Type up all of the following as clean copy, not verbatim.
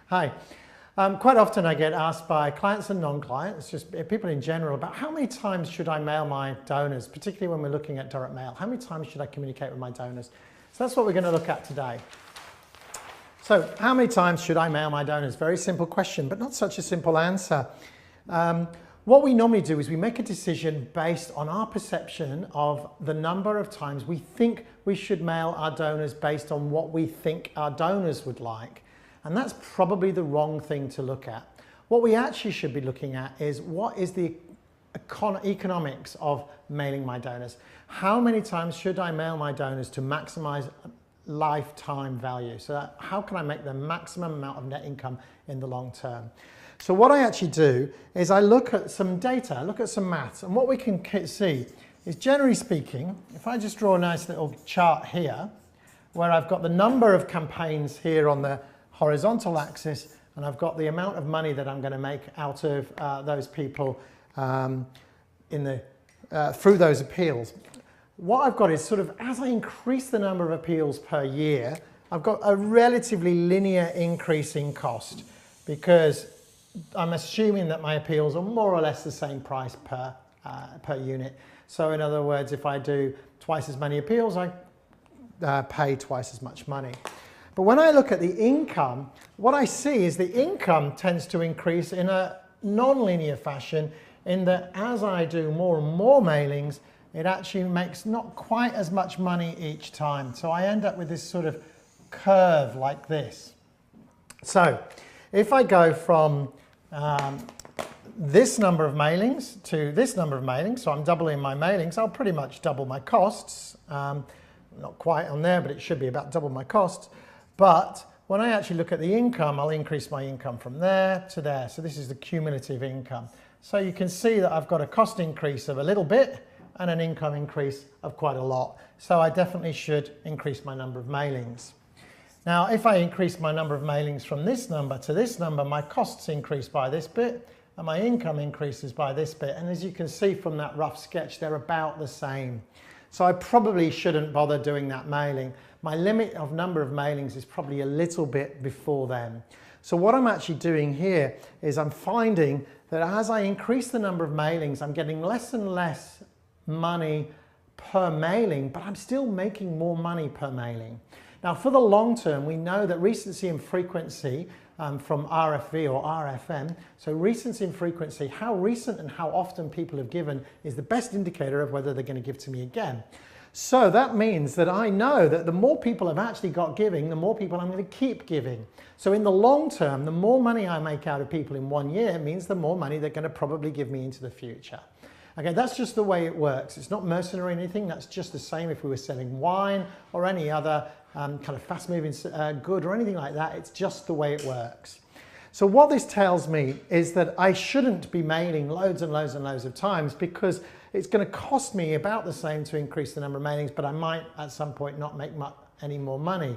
Hi. Quite often I get asked by clients and non-clients, just people in general, about how many times should I mail my donors, particularly when we're looking at direct mail. How many times should I communicate with my donors? So that's what we're going to look at today. So how many times should I mail my donors? Very simple question, but not such a simple answer. What we normally do is we make a decision based on our perception of the number of times we think we should mail our donors based on what we think our donors would like. And that's probably the wrong thing to look at. What we actually should be looking at is what is the economics of mailing my donors. How many times should I mail my donors to maximize lifetime value? So how can I make the maximum amount of net income in the long term? So what I actually do is I look at some data, I look at some maths, and what we can see is, generally speaking, if I just draw a nice little chart here, where I've got the number of campaigns here on the horizontal axis, and I've got the amount of money that I'm going to make out of those people through those appeals. What I've got is sort of, as I increase the number of appeals per year, I've got a relatively linear increase in cost, because I'm assuming that my appeals are more or less the same price per unit. So in other words, if I do twice as many appeals, I pay twice as much money. But when I look at the income, what I see is the income tends to increase in a non-linear fashion, in that as I do more and more mailings, it actually makes not quite as much money each time. So I end up with this sort of curve like this. So if I go from this number of mailings to this number of mailings, so I'm doubling my mailings, I'll pretty much double my costs. Not quite on there, but it should be about double my costs. But when I actually look at the income, I'll increase my income from there to there. So this is the cumulative income. So you can see that I've got a cost increase of a little bit and an income increase of quite a lot. So I definitely should increase my number of mailings. Now, if I increase my number of mailings from this number to this number, my costs increase by this bit and my income increases by this bit. And as you can see from that rough sketch, they're about the same. So I probably shouldn't bother doing that mailing. My limit of number of mailings is probably a little bit before then. So what I'm actually doing here is I'm finding that as I increase the number of mailings, I'm getting less and less money per mailing, but I'm still making more money per mailing. Now, for the long term, we know that recency and frequency from RFV or RFM, so recency and frequency, how recent and how often people have given, is the best indicator of whether they're going to give to me again. So that means that I know that the more people have actually got giving, the more people I'm going to keep giving. So in the long term, the more money I make out of people in 1 year means the more money they're going to probably give me into the future. Okay, that's just the way it works. It's not mercenary or anything. That's just the same if we were selling wine or any other kind of fast-moving good or anything like that. It's just the way it works. So what this tells me is that I shouldn't be mailing loads and loads and loads of times, because it's going to cost me about the same to increase the number of mailings, but I might at some point not make any more money.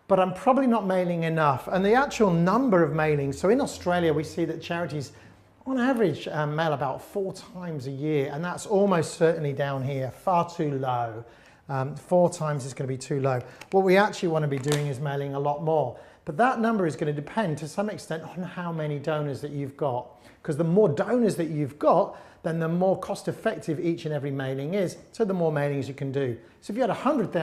But I'm probably not mailing enough. And the actual number of mailings, so in Australia we see that charities on average mail about 4 times a year, and that's almost certainly down here, far too low. 4 times is going to be too low. What we actually want to be doing is mailing a lot more. But that number is going to depend to some extent on how many donors that you've got. Because the more donors that you've got, then the more cost effective each and every mailing is, so the more mailings you can do. So if you had 100,000